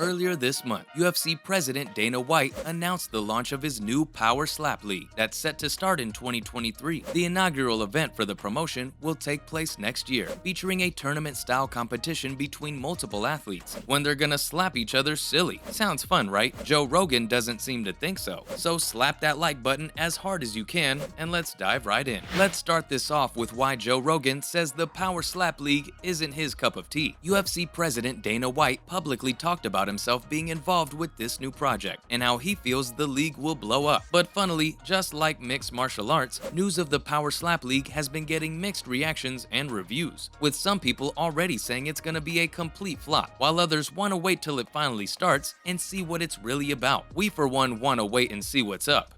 Earlier this month, UFC President Dana White announced the launch of his new Power Slap League that's set to start in 2023. The inaugural event for the promotion will take place next year, featuring a tournament-style competition between multiple athletes when they're gonna slap each other silly. Sounds fun, right? Joe Rogan doesn't seem to think so. So slap that like button as hard as you can, and let's dive right in. Let's start this off with why Joe Rogan says the Power Slap League isn't his cup of tea. UFC President Dana White publicly talked about himself being involved with this new project and how he feels the league will blow up. But funnily, just like mixed martial arts, news of the Power Slap League has been getting mixed reactions and reviews, with some people already saying it's gonna be a complete flop, while others want to wait till it finally starts and see what it's really about. We for one want to wait and see what's up.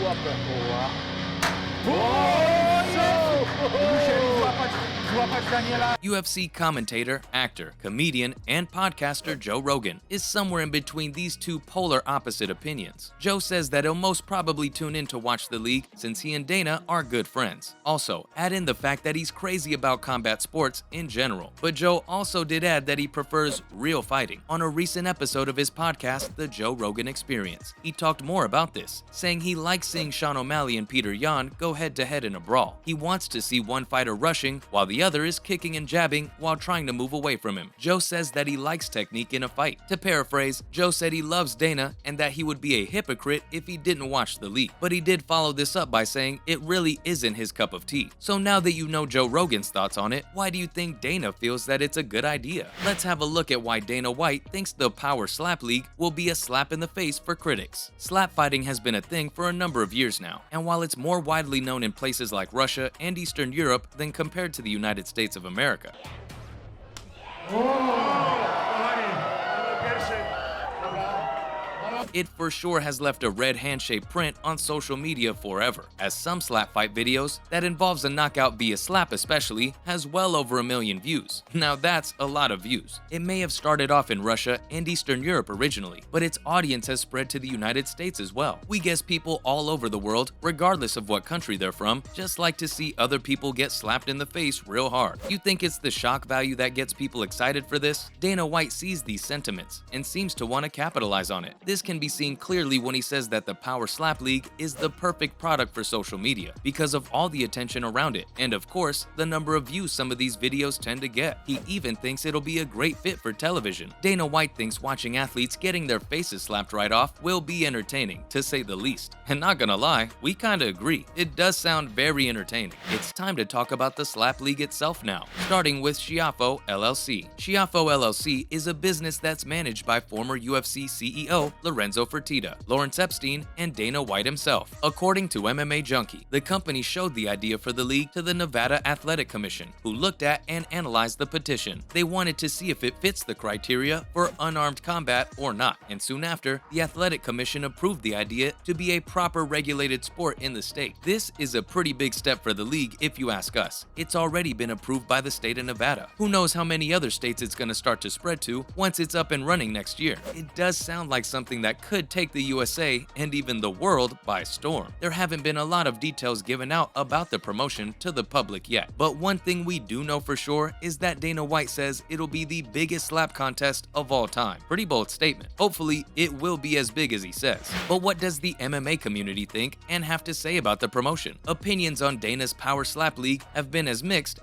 UFC commentator, actor, comedian, and podcaster Joe Rogan is somewhere in between these two polar opposite opinions. Joe says that he'll most probably tune in to watch the league since he and Dana are good friends. Also, add in the fact that he's crazy about combat sports in general. But Joe also did add that he prefers real fighting. On a recent episode of his podcast, The Joe Rogan Experience, he talked more about this, saying he likes seeing Sean O'Malley and Peter Yan go head-to-head in a brawl. He wants to see one fighter rushing while the other is kicking and jabbing while trying to move away from him. Joe says that he likes technique in a fight. To paraphrase, Joe said he loves Dana and that he would be a hypocrite if he didn't watch the league. But he did follow this up by saying it really isn't his cup of tea. So now that you know Joe Rogan's thoughts on it, why do you think Dana feels that it's a good idea? Let's have a look at why Dana White thinks the Power Slap League will be a slap in the face for critics. Slap fighting has been a thing for a number of years now, and while it's more widely known in places like Russia and Eastern Europe than compared to the United States of America. It for sure has left a red hand-shaped print on social media forever, as some slap fight videos that involves a knockout via slap especially has well over 1 million views. Now that's a lot of views. It may have started off in Russia and Eastern Europe originally, but its audience has spread to the United States as well. We guess people all over the world, regardless of what country they're from, just like to see other people get slapped in the face real hard. You think it's the shock value that gets people excited for this? Dana White sees these sentiments and seems to want to capitalize on it. This can be seen clearly when he says that the Power Slap League is the perfect product for social media because of all the attention around it, and of course, the number of views some of these videos tend to get. He even thinks it'll be a great fit for television. Dana White thinks watching athletes getting their faces slapped right off will be entertaining, to say the least. And not gonna lie, we kinda agree. It does sound very entertaining. It's time to talk about the Slap League itself now, starting with Schiaffo LLC. Schiaffo LLC is a business that's managed by former UFC CEO Lorenzo Fertitta, Lawrence Epstein, and Dana White himself. According to MMA Junkie, the company showed the idea for the league to the Nevada Athletic Commission, who looked at and analyzed the petition. They wanted to see if it fits the criteria for unarmed combat or not, and soon after, the Athletic Commission approved the idea to be a proper regulated sport in the state. This is a pretty big step for the league if you ask us. It's already been approved by the state of Nevada. Who knows how many other states it's going to start to spread to once it's up and running next year. It does sound like something that could take the USA and even the world by storm. There haven't been a lot of details given out about the promotion to the public yet, but one thing we do know for sure is that Dana White says it'll be the biggest slap contest of all time. Pretty bold statement. Hopefully, it will be as big as he says. But what does the MMA community think and have to say about the promotion? Opinions on Dana's Power Slap League have been as mixed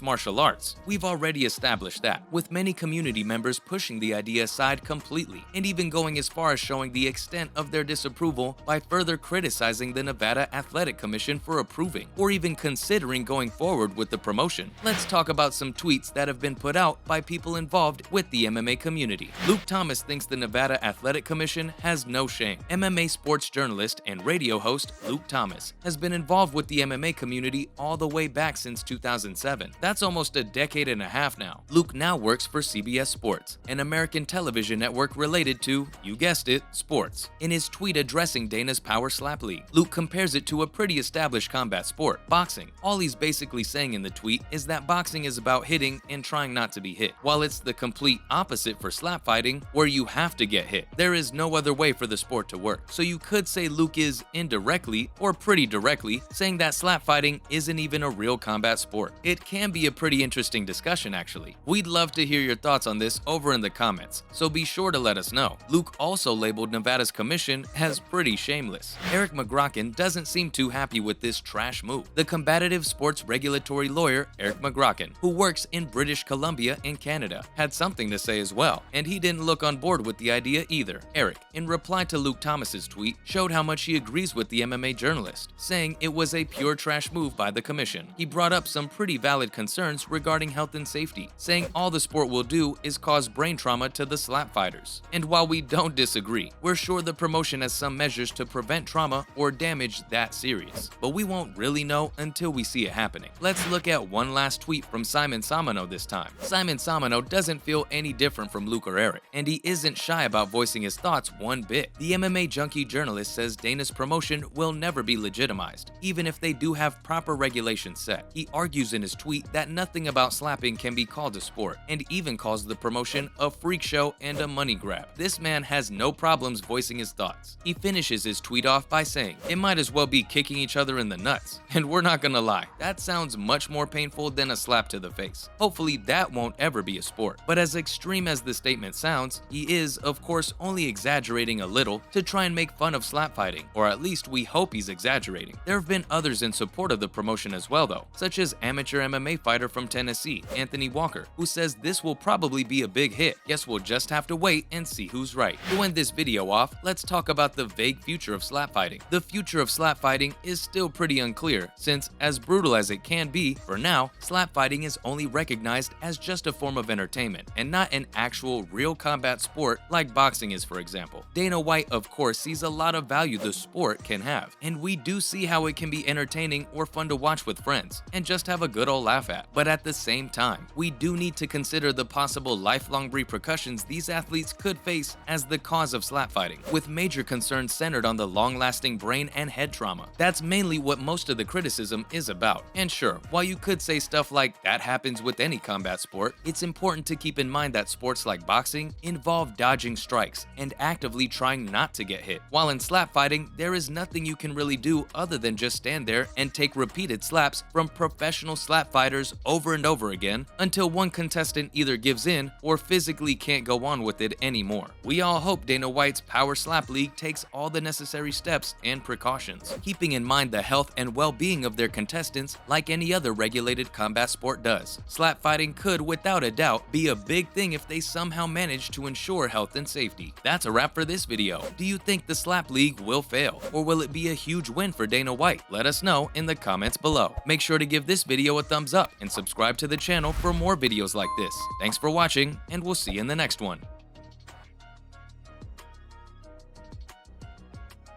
martial arts. We've already established that, with many community members pushing the idea aside completely, and even going as far as showing the extent of their disapproval by further criticizing the Nevada Athletic Commission for approving or even considering going forward with the promotion. Let's talk about some tweets that have been put out by people involved with the MMA community. Luke Thomas thinks the Nevada Athletic Commission has no shame. MMA sports journalist and radio host Luke Thomas has been involved with the MMA community all the way back since 2007. That's almost a decade and a half now. Luke now works for CBS Sports, an American television network related to, you guessed guessed it, sports. In his tweet addressing Dana's Power Slap League, Luke compares it to a pretty established combat sport, boxing. All he's basically saying in the tweet is that boxing is about hitting and trying not to be hit, while it's the complete opposite for slap fighting, where you have to get hit. There is no other way for the sport to work. So you could say Luke is indirectly, or pretty directly, saying that slap fighting isn't even a real combat sport. It can be a pretty interesting discussion actually. We'd love to hear your thoughts on this over in the comments, so be sure to let us know. Luke also labeled Nevada's commission as pretty shameless. Eric McGrocken doesn't seem too happy with this trash move. The combative sports regulatory lawyer Eric McGrocken, who works in British Columbia in Canada, had something to say as well, and he didn't look on board with the idea either. Eric, in reply to Luke Thomas's tweet, showed how much he agrees with the MMA journalist, saying it was a pure trash move by the commission. He brought up some pretty valid concerns regarding health and safety, saying all the sport will do is cause brain trauma to the slap fighters. And while we don't disagree, we're sure the promotion has some measures to prevent trauma or damage that serious, but we won't really know until we see it happening. Let's look at one last tweet from Simon Samano this time. Simon Samano doesn't feel any different from Luke or Eric, and he isn't shy about voicing his thoughts one bit. The MMA junkie journalist says Dana's promotion will never be legitimized, even if they do have proper regulations set. He argues in his tweet that nothing about slapping can be called a sport, and even calls the promotion a freak show and a money grab. This man has no problems voicing his thoughts. He finishes his tweet off by saying, "It might as well be kicking each other in the nuts." And we're not gonna lie, that sounds much more painful than a slap to the face. Hopefully that won't ever be a sport. But as extreme as the statement sounds, he is, of course, only exaggerating a little to try and make fun of slap fighting, or at least we hope he's exaggerating. There have been others in support of the promotion as well though, such as amateur MMA fighter from Tennessee, Anthony Walker, who says this will probably be a big hit. Guess we'll just have to wait and see who's right. To end this video off, let's talk about the vague future of slap fighting. The future of slap fighting is still pretty unclear, since as brutal as it can be, for now, slap fighting is only recognized as just a form of entertainment, and not an actual real combat sport like boxing is, for example. Dana White, of course, sees a lot of value the sport can have, and we do see how it can be entertaining or fun to watch with friends, and just have a good old laugh at. But at the same time, we do need to consider the possible lifelong repercussions these athletes could face as the cause of slap fighting, with major concerns centered on the long-lasting brain and head trauma. That's mainly what most of the criticism is about. And sure, while you could say stuff like that happens with any combat sport, it's important to keep in mind that sports like boxing involve dodging strikes and actively trying not to get hit. While in slap fighting, there is nothing you can really do other than just stand there and take repeated slaps from professional slap fighters over and over again until one contestant either gives in or physically can't go on with it anymore. We all hope Dana White's Power Slap League takes all the necessary steps and precautions, keeping in mind the health and well-being of their contestants like any other regulated combat sport does. Slap fighting could, without a doubt, be a big thing if they somehow manage to ensure health and safety. That's a wrap for this video. Do you think the Slap League will fail, or will it be a huge win for Dana White? Let us know in the comments below. Make sure to give this video a thumbs up and subscribe to the channel for more videos like this. Thanks for watching, and we'll see you in the next one.